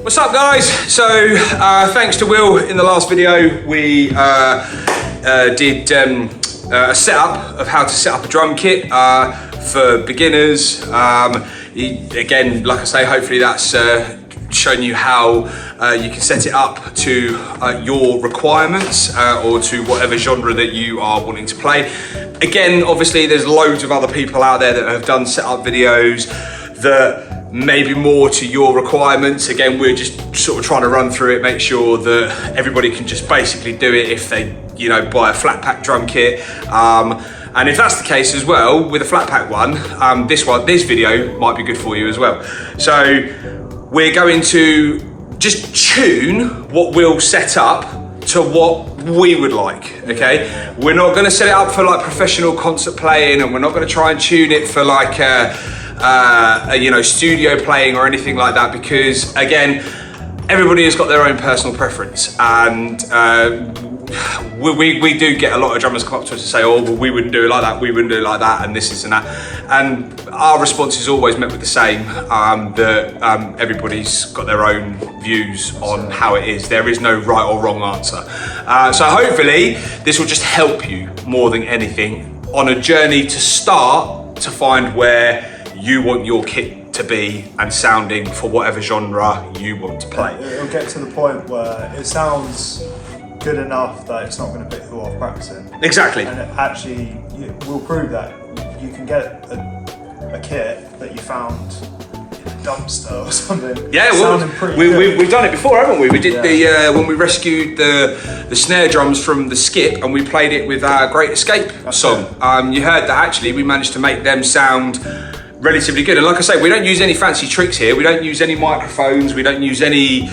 What's up, guys? So thanks to Will in the last video, we did a setup of how to set up a drum kit for beginners. Again, like I say, hopefully that's shown you how you can set it up to your requirements or to whatever genre that you are wanting to play. Again, obviously there's loads of other people out there that have done setup videos that maybe more to your requirements. Again, we're just sort of trying to run through it, make sure that everybody can just basically do it if they, you know, buy a flat pack drum kit. And if that's the case as well, with a flat pack one, this video might be good for you as well. So we're going to just tune what we'll set up to what we would like, okay? We're not gonna set it up for like professional concert playing, and we're not gonna try and tune it for like you know, studio playing or anything like that, because again, everybody has got their own personal preference, and we do get a lot of drummers come up to us and say, oh, well, we wouldn't do it like that, we wouldn't do it like that, and this and that. And our response is always met with the same, that everybody's got their own views on how it is. There is no right or wrong answer. So hopefully this will just help you more than anything on a journey to start to find where you want your kit to be and sounding for whatever genre you want to play. It'll get to the point where it sounds good enough that it's not going to put you off practicing. Exactly. And it actually will prove that you can get a kit that you found in a dumpster or something. Yeah, well, we've done it before, haven't we? We did the when we rescued the snare drums from the Skip, and we played it with our Great Escape song. You heard that actually we managed to make them sound relatively good. And like I say, we don't use any fancy tricks here. We don't use any microphones. We don't use any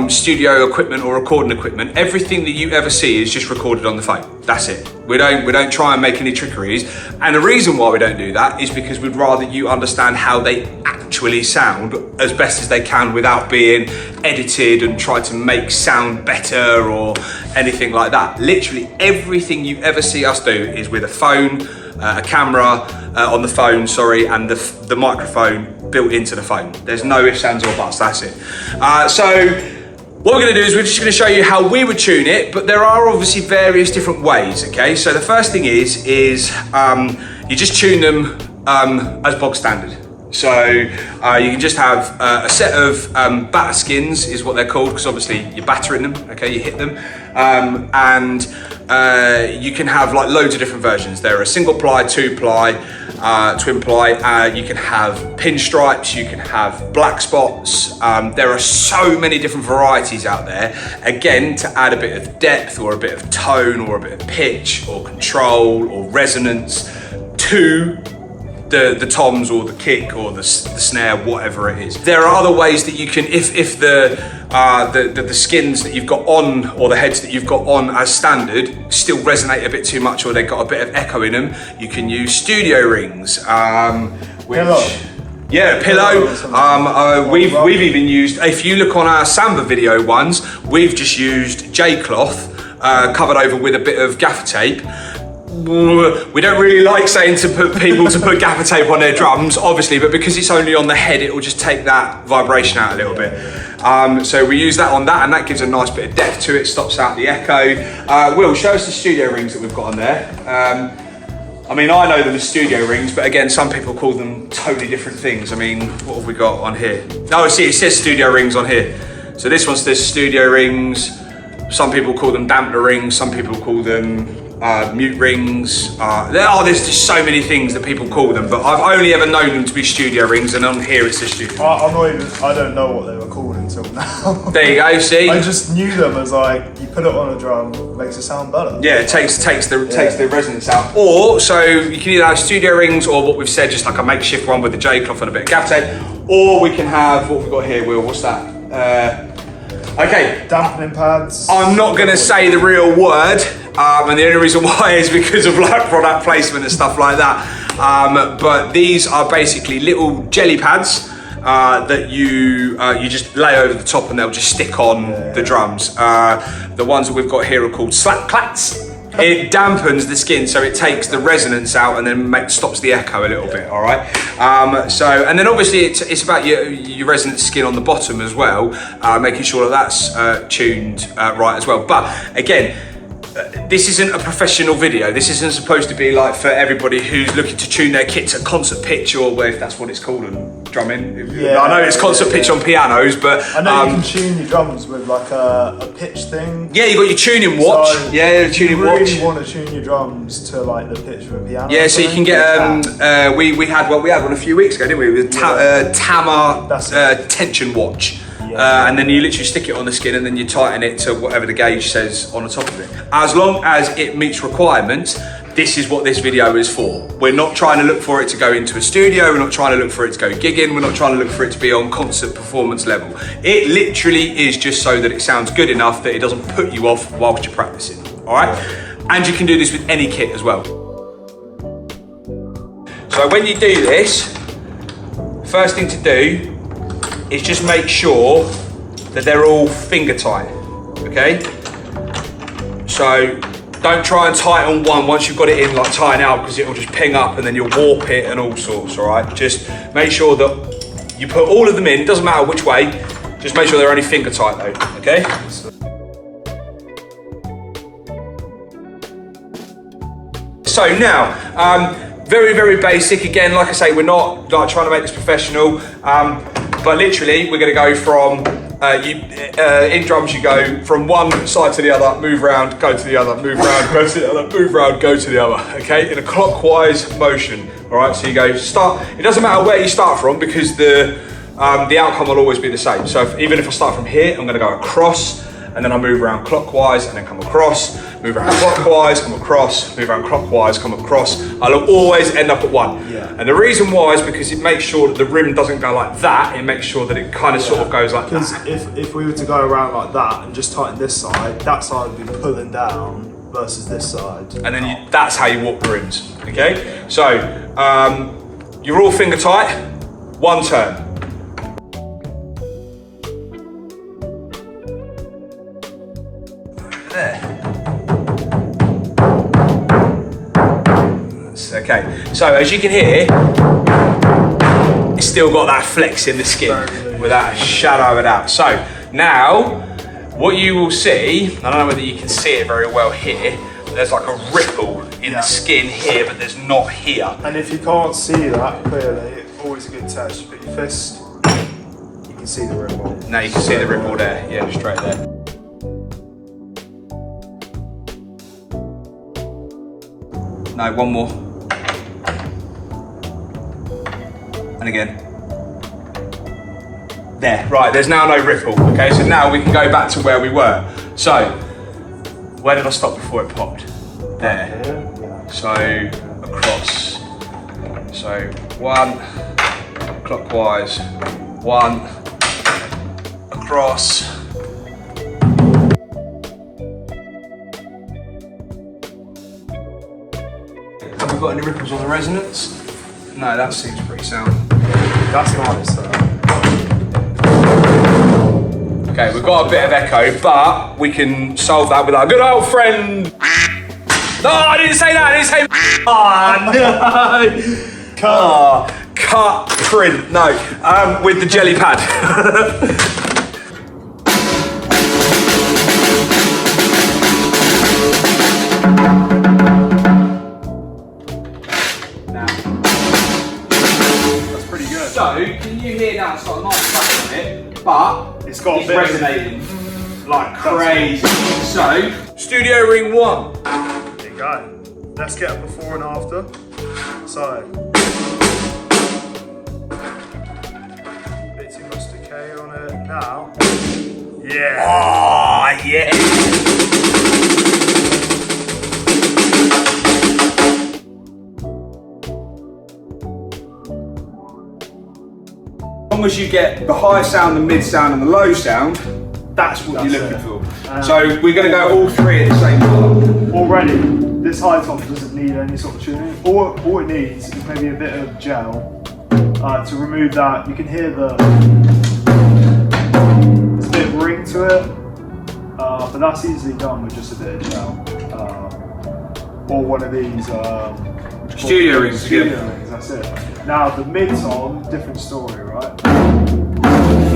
studio equipment or recording equipment. Everything that you ever see is just recorded on the phone. That's it. We don't try and make any trickeries. And the reason why we don't do that is because we'd rather you understand how they actually sound as best as they can without being edited and try to make sound better or anything like that. Literally everything you ever see us do is with a phone, a camera on the phone, sorry, and the microphone built into the phone. There's no ifs, ands or buts, that's it. So what we're gonna do is we're just gonna show you how we would tune it, but there are obviously various different ways, okay? So the first thing is you just tune them as bog standard. So you can just have a set of batter skins, is what they're called, because obviously you're battering them, okay, you hit them. And you can have like loads of different versions. There are single ply, two ply, twin ply, you can have pinstripes, you can have black spots. There are so many different varieties out there. Again, to add a bit of depth or a bit of tone or a bit of pitch or control or resonance to the toms or the kick or the snare, whatever it is. There are other ways that you can, if the skins that you've got on or the heads that you've got on as standard still resonate a bit too much or they've got a bit of echo in them, you can use studio rings. Pillow. Yeah, pillow. We've even used, if you look on our Samba video ones, we've just used J-cloth covered over with a bit of gaffer tape. We don't really like saying to put people to put gaffer tape on their drums, obviously, but because it's only on the head, it will just take that vibration out a little bit. So we use that on that, and that gives a nice bit of depth to it, stops out the echo. Will, show us the studio rings that we've got on there. I mean, I know them as studio rings, but again, some people call them totally different things. I mean, what have we got on here? Oh, see, it says studio rings on here. So this one says studio rings. Some people call them dampener rings, some people call them mute rings. There's just so many things that people call them, but I've only ever known them to be studio rings, and on here it's a studio. I don't know what they were called until now. There you go, see? I just knew them as like, you put it on a drum, makes it sound better. Yeah, it takes the resonance out. Or, so you can either have studio rings or what we've said, just like a makeshift one with the J-cloth and a bit of gaff tape, or we can have, what have we got here, Will, what's that? Okay. Dampening pads. I'm not gonna say the real word, and the only reason why is because of like product placement and stuff like that. But these are basically little jelly pads that you just lay over the top and they'll just stick on the drums. The ones that we've got here are called slap clats. It dampens the skin, so it takes the resonance out and then stops the echo a little bit. All right. And then obviously it's about your resonant skin on the bottom as well, making sure that that's tuned right as well. But again, this isn't a professional video. This isn't supposed to be like for everybody who's looking to tune their kit to concert pitch, or if that's what it's called on drumming. Yeah, I know it's concert pitch on pianos, but I know you can tune your drums with like a pitch thing. Yeah, you got your tuning watch. So the tuning watch. You really want to tune your drums to like the pitch of a piano. Yeah, so you can get. We had one a few weeks ago, didn't we? With Tama tension watch. And then you literally stick it on the skin and then you tighten it to whatever the gauge says on the top of it. As long as it meets requirements, this is what this video is for. We're not trying to look for it to go into a studio, we're not trying to look for it to go gigging, we're not trying to look for it to be on concert performance level. It literally is just so that it sounds good enough that it doesn't put you off whilst you're practicing, all right? And you can do this with any kit as well. So when you do this, first thing to do is just make sure that they're all finger tight, okay? So don't try and tighten one once you've got it in, like tighten out, because it will just ping up and then you'll warp it and all sorts, all right? Just make sure that you put all of them in, doesn't matter which way, just make sure they're only finger tight though, okay? So now, very, very basic. Again, like I say, we're not like trying to make this professional, but literally we're gonna go from, in drums you go from one side to the other, move round, go to the other, move round, go to the other, move round, go to the other, okay? In a clockwise motion, all right? So you go start, it doesn't matter where you start from because the outcome will always be the same. So even if I start from here, I'm gonna go across, and then I move around clockwise and then come across, move around clockwise, come across, move around clockwise, come across. I'll always end up at one. Yeah. And the reason why is because it makes sure that the rim doesn't go like that, it makes sure that it kind of sort of goes like that. Because if we were to go around like that and just tighten this side, that side would be pulling down versus this side. And then that's how you walk the rims, okay? So, you're all finger tight, one turn. There. Okay, so as you can hear, it's still got that flex in the skin without a shadow of a doubt. So now, what you will see, I don't know whether you can see it very well here, there's like a ripple in the skin here, but there's not here. And if you can't see that clearly, always a good test. You put your fist, you can see the ripple. Now you can see the ripple there, yeah, straight there. No, one more. And again. There, right, there's now no ripple. Okay, so now we can go back to where we were. So, where did I stop before it popped? There. So, across. So, one, clockwise, one, across. Have we got any ripples on the resonance? No, that seems pretty sound. That's nice. Okay, we've got a bit of echo, but we can solve that with our good old friend. No, I didn't say that. I didn't say. Oh no! Cut print. No, with the jelly pad. So, can you hear that? It's got a nice bass on it, but it's resonating like crazy. So, studio ring 1. There you go. Let's get a before and after. So, a bit too much decay on it. Now, yeah. Oh, yeah. As long as you get the high sound, the mid sound, and the low sound, that's what you're looking for. So we're going to go all three at the same time. Already, this high top doesn't need any sort of tuning. All it needs is maybe a bit of gel to remove that. You can hear there's a bit of ring to it, but that's easily done with just a bit of gel. or one of these studio rings. Studio rings, that's it. Now the mid song, different story, right?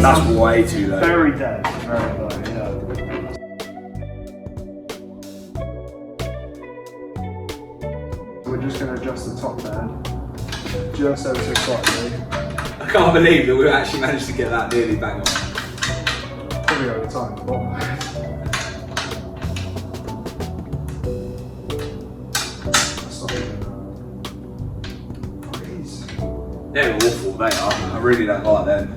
That's way too low. Very dead, very low, yeah. We're just going to adjust the top band, just ever so slightly. I can't believe that we actually managed to get that nearly bang on. Probably over time, the bottom. That's not even crazy. They're awful, they are. I really don't like them.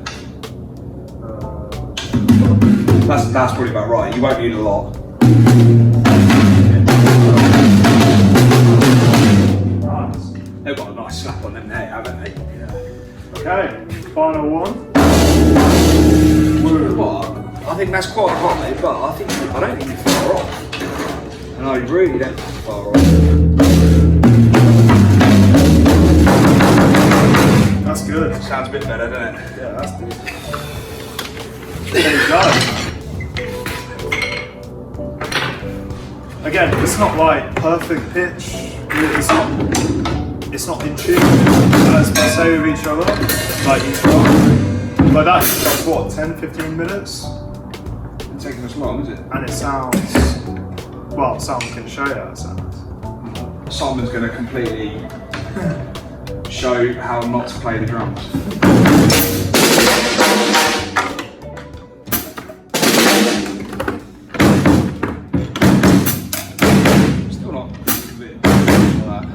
That's probably about right. You won't need a lot. Nice. They've got a nice slap on them there, haven't they? Yeah. Okay, final one. What? I think that's quite high, but I don't think it's far off. And I really don't think it's far off. That's good. Sounds a bit better, doesn't it? Yeah, that's good. There you go. Again, it's not like perfect pitch. It's not in tune as per se with each other, like each one. But that's what, 10-15 minutes? It's taking us long, is it? And it sounds, well, Simon can show you how it sounds. Simon's going to completely show how not to play the drums. Still not convinced of that.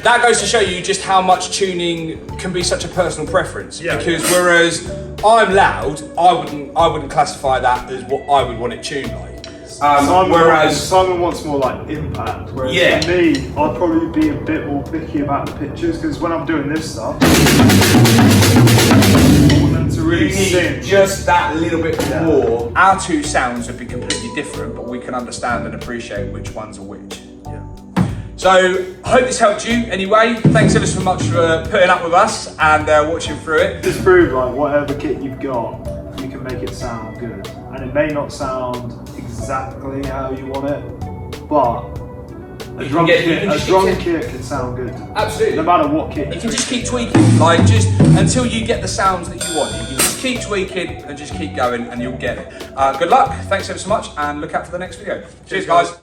That goes to show you just how much tuning can be such a personal preference. Yeah. Because whereas I'm loud, I wouldn't classify that as what I would want it tuned like. Simon wants more like impact, whereas Yeah. for me, I'd probably be a bit more picky about the pitches, because when I'm doing this stuff, I want them to really You need sing. just that little bit Yeah. more. Our two sounds would be completely different, but we can understand and appreciate which ones are which. So, I hope this helped you anyway. Thanks ever so much for putting up with us and watching through it. Just prove like whatever kit you've got, you can make it sound good. And it may not sound exactly how you want it, but a drum kit can sound good. Absolutely. No matter what kit. You can just keep tweaking, like just until you get the sounds that you want. You can just keep tweaking and just keep going and you'll get it. Good luck, thanks ever so much, and look out for the next video. Cheers guys.